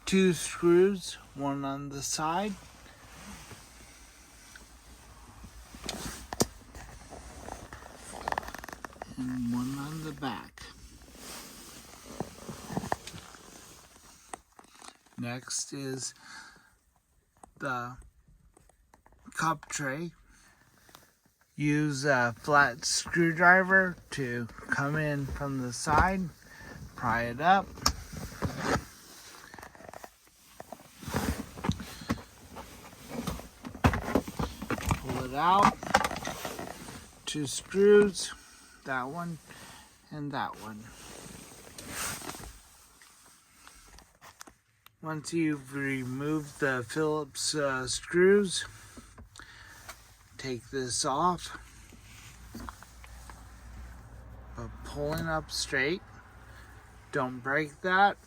2 screws, one on the side. And one on the back. Next is the cup tray. Use a flat screwdriver to come in from the side, pry it up. Pull it out. 2 screws, that one and that one. Once you've removed the Phillips screws, take this off, but pulling up straight, don't break that,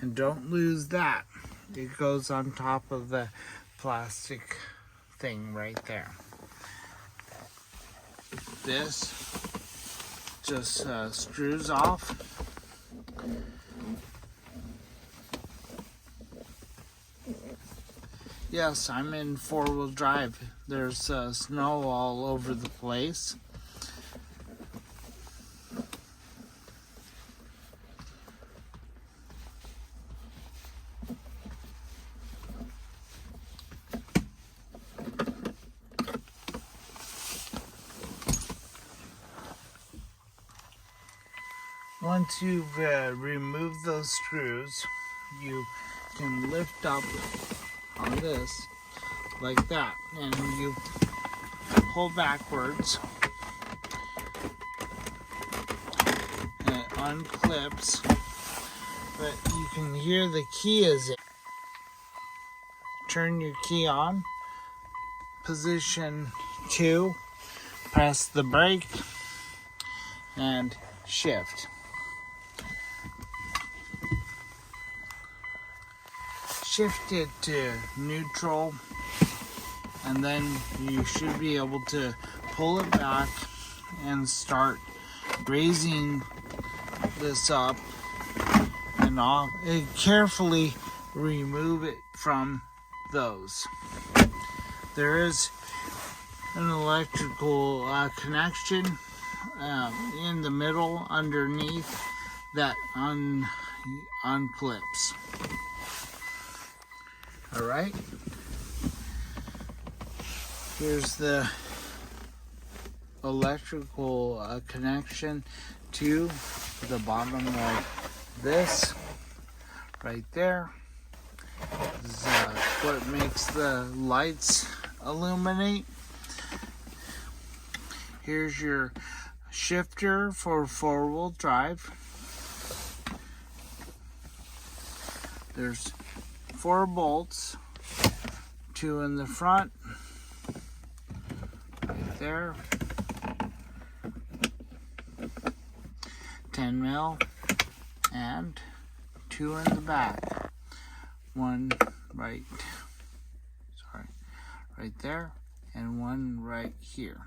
and don't lose that. It goes on top of the plastic thing right there. This just screws off. Yes, I'm in 4-wheel drive. There's snow all over the place. Once you've removed those screws, you can lift up on this like that, and you pull backwards and it unclips, but you can hear the key is in. Turn your key on, position 2, press the brake and shift. Shift it to neutral, and then you should be able to pull it back and start raising this up and off, and carefully remove it from those. There is an electrical connection in the middle underneath that unclips. Alright, here's the electrical connection to the bottom of this right there. This is what makes the lights illuminate. Here's your shifter for 4-wheel drive. There's 4 bolts, 2 in the front, right there, 10 mil, and 2 in the back, 1 right there, and 1 right here.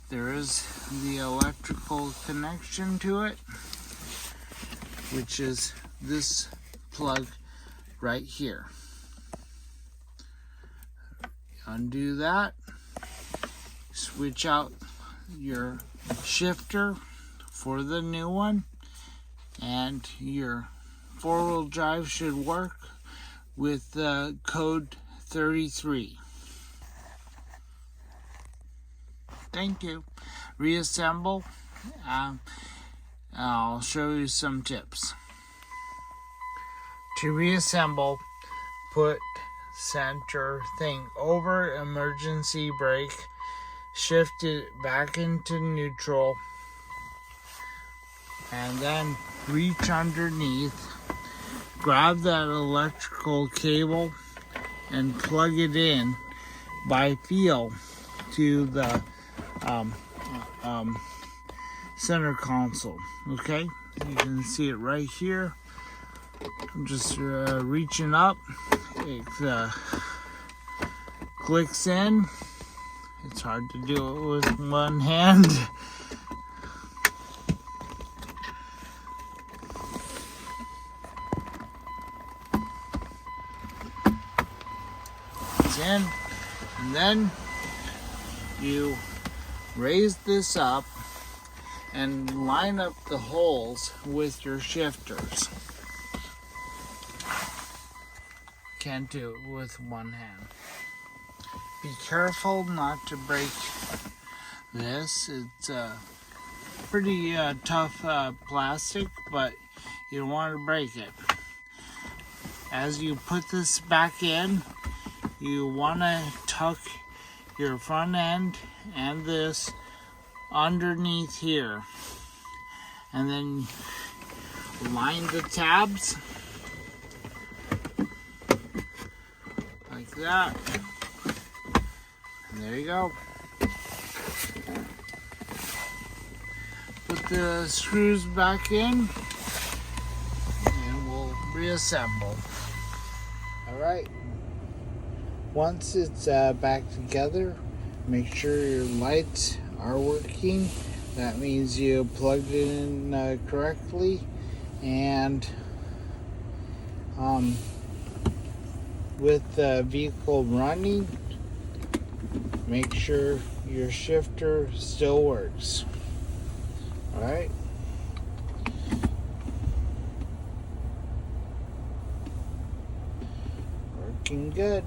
There is the electrical connection to it, which is this plug right here. Undo that, switch out your shifter for the new one, and your 4-wheel drive should work with code 33. Thank you. Reassemble. I'll show you some tips. To reassemble, put center thing over emergency brake, shift it back into neutral, and then reach underneath, grab that electrical cable and plug it in by feel to the center console. Okay, you can see it right here. I'm just reaching up. It clicks in. It's hard to do it with one hand. goes in, and then you raise this up and line up the holes with your shifters. Can't do it with one hand. Be careful not to break this. It's pretty tough plastic, but you don't want to break it. As you put this back in, you want to tuck your front end and this underneath here, and then line the tabs like that, and there you go. Put the screws back in and we'll reassemble. Alright, once it's back together, make sure your lights are working. That means you plugged it in correctly, and with the vehicle running, make sure your shifter still works. Alright. Working good.